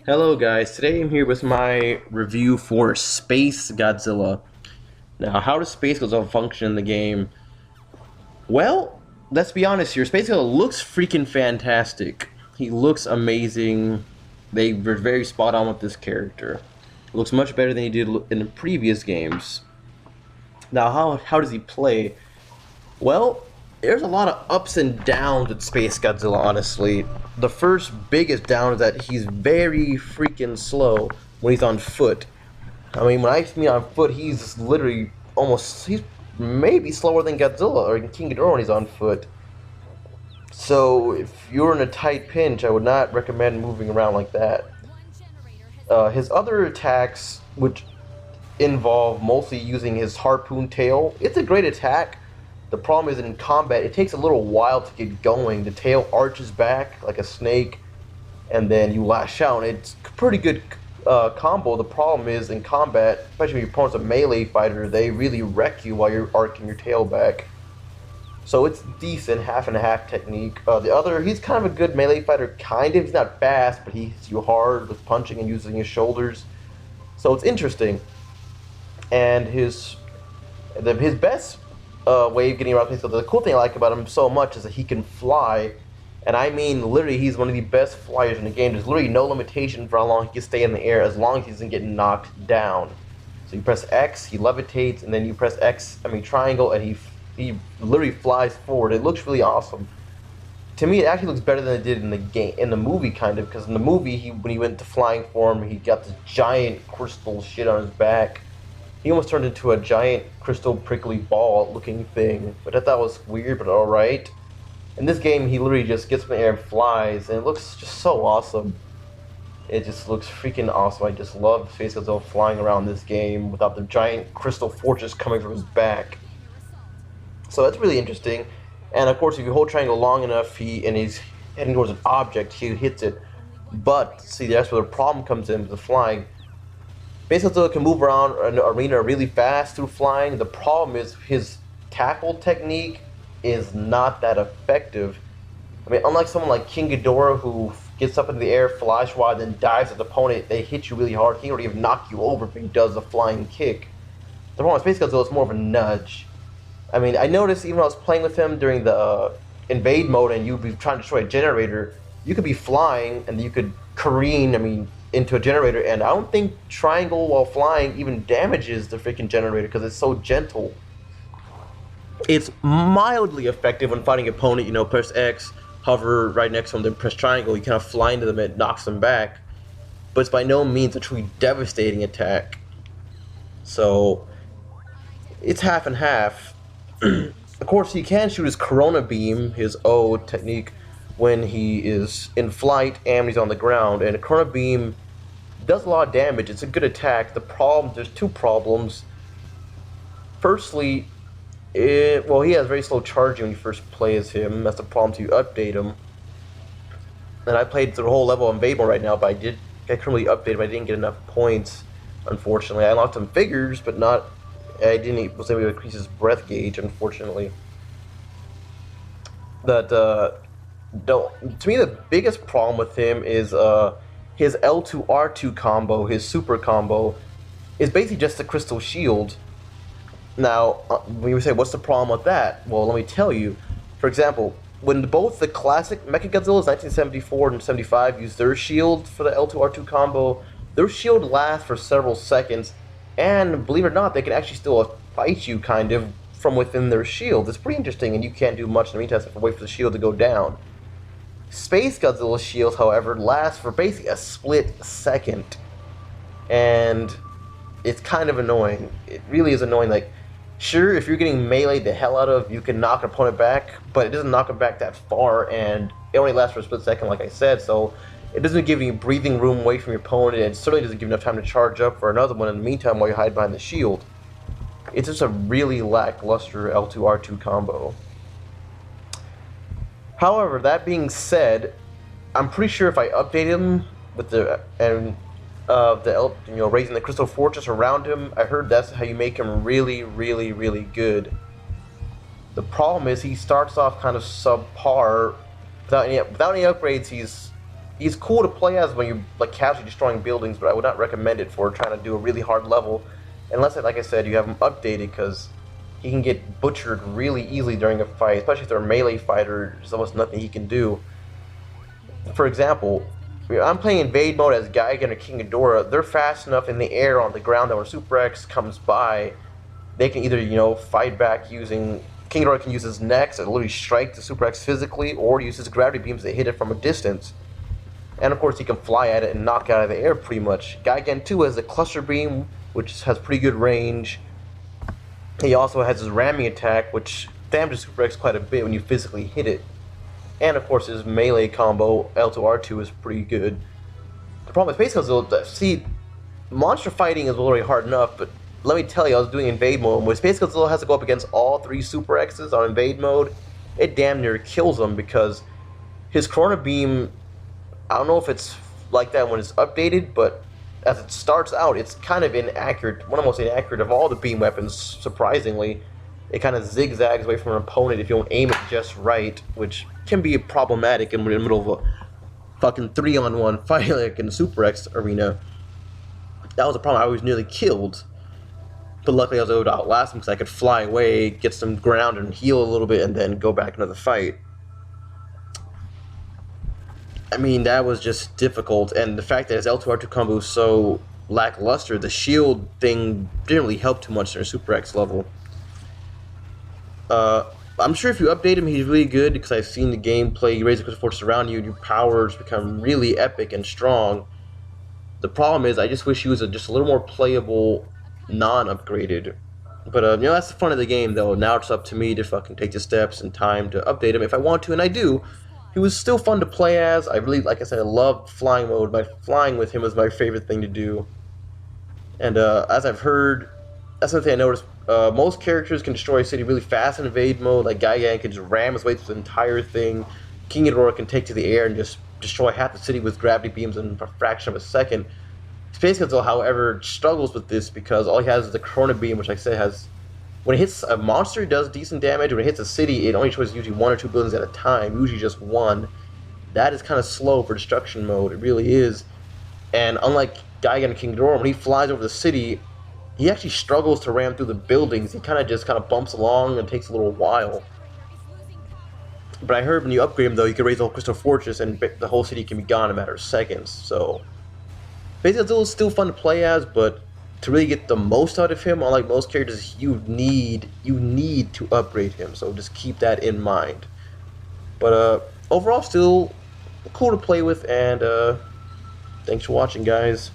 Hello guys, today I'm here with my review for SpaceGodzilla. Now, how does SpaceGodzilla function in the game? Well, let's be honest here, SpaceGodzilla looks freaking fantastic. He looks amazing. They were very spot on with this character. Looks much better than he did in the previous games. Now, how does he play? Well, there's a lot of ups and downs with SpaceGodzilla, honestly. The first biggest down is that he's very freaking slow when he's on foot. I mean, when I see him on foot, he's literally he's maybe slower than Godzilla or King Ghidorah when he's on foot. So, if you're in a tight pinch, I would not recommend moving around like that. His other attacks, which involve mostly using his harpoon tail, it's a great attack. The problem is in combat, it takes a little while to get going. The tail arches back like a snake, and then you lash out. It's a pretty good combo. The problem is in combat, especially if your opponent's a melee fighter, they really wreck you while you're arcing your tail back. So it's decent, half and half technique. The other, he's kind of a good melee fighter, kind of. He's not fast, but he hits you hard with punching and using his shoulders. So it's interesting. And his best way of getting around things. So the cool thing I like about him so much is that he can fly, and I mean literally he's one of the best flyers in the game. There's literally no limitation for how long he can stay in the air as long as he doesn't get knocked down. So you press X, he levitates, and then you press triangle, and he literally flies forward. It looks really awesome. To me, it actually looks better than it did in the movie, kind of, because in the movie, when he went to flying form, he got this giant crystal shit on his back. He almost turned into a giant crystal prickly ball looking thing, but I thought was weird, but alright. In this game, he literally just gets in the air and flies, and it looks just so awesome. It just looks freaking awesome. I just love SpaceGodzilla flying around this game without the giant crystal fortress coming from his back. So that's really interesting. And of course, if you hold triangle long enough, and he's heading towards an object, he hits it. But, see, that's where the problem comes in with the flying. SpaceGodzilla can move around an arena really fast through flying. The problem is his tackle technique is not that effective. I mean, unlike someone like King Ghidorah, who gets up in the air, flies wide, then dives at the opponent, they hit you really hard. He can already knock you over if he does a flying kick. The problem with SpaceGodzilla is more of a nudge. I mean, I noticed even when I was playing with him during the invade mode and you'd be trying to destroy a generator, you could be flying and you could careen, into a generator, and I don't think triangle while flying even damages the freaking generator because it's so gentle. It's mildly effective when fighting an opponent, press X, hover right next to them, then press triangle, you kind of fly into them and it knocks them back. But it's by no means a truly devastating attack. So, it's half and half. Of course, he can shoot his Corona Beam, his O technique, when he is in flight and he's on the ground, and a Corona Beam does a lot of damage. It's a good attack. There's two problems. Firstly, he has very slow charging when you first play as him. That's the problem till you update him. And I played through the whole level on Babel right now, but I couldn't really update him. I didn't get enough points, unfortunately. I unlocked some figures, but I was able to increase his breath gauge, unfortunately. To me, the biggest problem with him is his L2R2 combo, his super combo, is basically just a crystal shield. Now, when you say, what's the problem with that? Well, let me tell you. For example, when both the classic Mechagodzillas 1974 and 75 used their shield for the L2R2 combo, their shield lasts for several seconds, and believe it or not, they can actually still fight you, kind of, from within their shield. It's pretty interesting, and you can't do much in the meantime except for wait for the shield to go down. SpaceGodzilla's shield, however, lasts for basically a split second, and it's kind of annoying. It really is annoying. Like, sure, if you're getting meleeed the hell out of, you can knock an opponent back, but it doesn't knock him back that far, and it only lasts for a split second, like I said, so it doesn't give you breathing room away from your opponent, and it certainly doesn't give you enough time to charge up for another one in the meantime while you hide behind the shield. It's just a really lackluster L2R2 combo. However, that being said, I'm pretty sure if I update him with raising the crystal fortress around him, I heard that's how you make him really, really, really good. The problem is he starts off kind of subpar. Without any upgrades, he's He's cool to play as when you're like casually destroying buildings, but I would not recommend it for trying to do a really hard level, unless, like I said, you have him updated, because he can get butchered really easily during a fight, especially if they're a melee fighter. There's almost nothing he can do. For example, I'm playing invade mode as Gigan or King Ghidorah. They're fast enough in the air, on the ground, that when Super X comes by, they can either, fight back using... King Ghidorah can use his necks and literally strike the Super X physically, or use his gravity beams to hit it from a distance. And of course he can fly at it and knock it out of the air pretty much. Gigan 2 has a cluster beam, which has pretty good range. He also has his ramming attack, which damages Super X quite a bit when you physically hit it. And of course his melee combo, L2R2, is pretty good. The problem with SpaceGodzilla, see, monster fighting is already hard enough, but let me tell you, I was doing invade mode. When SpaceGodzilla has to go up against all 3 Super X's on invade mode, it damn near kills him, because his Corona Beam, I don't know if it's like that when it's updated, but as it starts out, it's kind of inaccurate. One of the most inaccurate of all the beam weapons, surprisingly. It kind of zigzags away from an opponent if you don't aim it just right, which can be problematic in the middle of a fucking 3-on-1 fight like in the Super X arena. That was a problem. I was nearly killed. But luckily I was able to outlast him because I could fly away, get some ground, and heal a little bit, and then go back another fight. I mean, that was just difficult, and the fact that his L2R2 combo is so lackluster, the shield thing didn't really help too much in Super X level. I'm sure if you update him, he's really good, because I've seen the gameplay. You raise the crystal fortress around you, and your powers become really epic and strong. The problem is, I just wish he was just a little more playable, non-upgraded. But, that's the fun of the game, though. Now it's up to me to fucking take the steps and time to update him if I want to, and I do. He was still fun to play as. I really, like I said, I loved flying mode. Flying with him was my favorite thing to do. And as I've heard, that's something I noticed. Most characters can destroy a city really fast in invade mode. Like Gigan can just ram his way through the entire thing. King Ghidorah can take to the air and just destroy half the city with gravity beams in a fraction of a second. SpaceGodzilla, however, struggles with this because all he has is the Corona Beam, which, like I said, has... When it hits a monster, it does decent damage. When it hits a city, it only destroys usually 1 or 2 buildings at a time, usually just 1. That is kind of slow for destruction mode. It really is. And unlike Gigan and King Ghidorah, when he flies over the city, he actually struggles to ram through the buildings. He kind of bumps along and takes a little while. But I heard when you upgrade him, though, you can raise the whole Crystal Fortress and the whole city can be gone in a matter of seconds. So, SpaceGodzilla is still fun to play as, but to really get the most out of him, unlike most characters, you need to upgrade him. So just keep that in mind. But overall, still cool to play with, and thanks for watching, guys.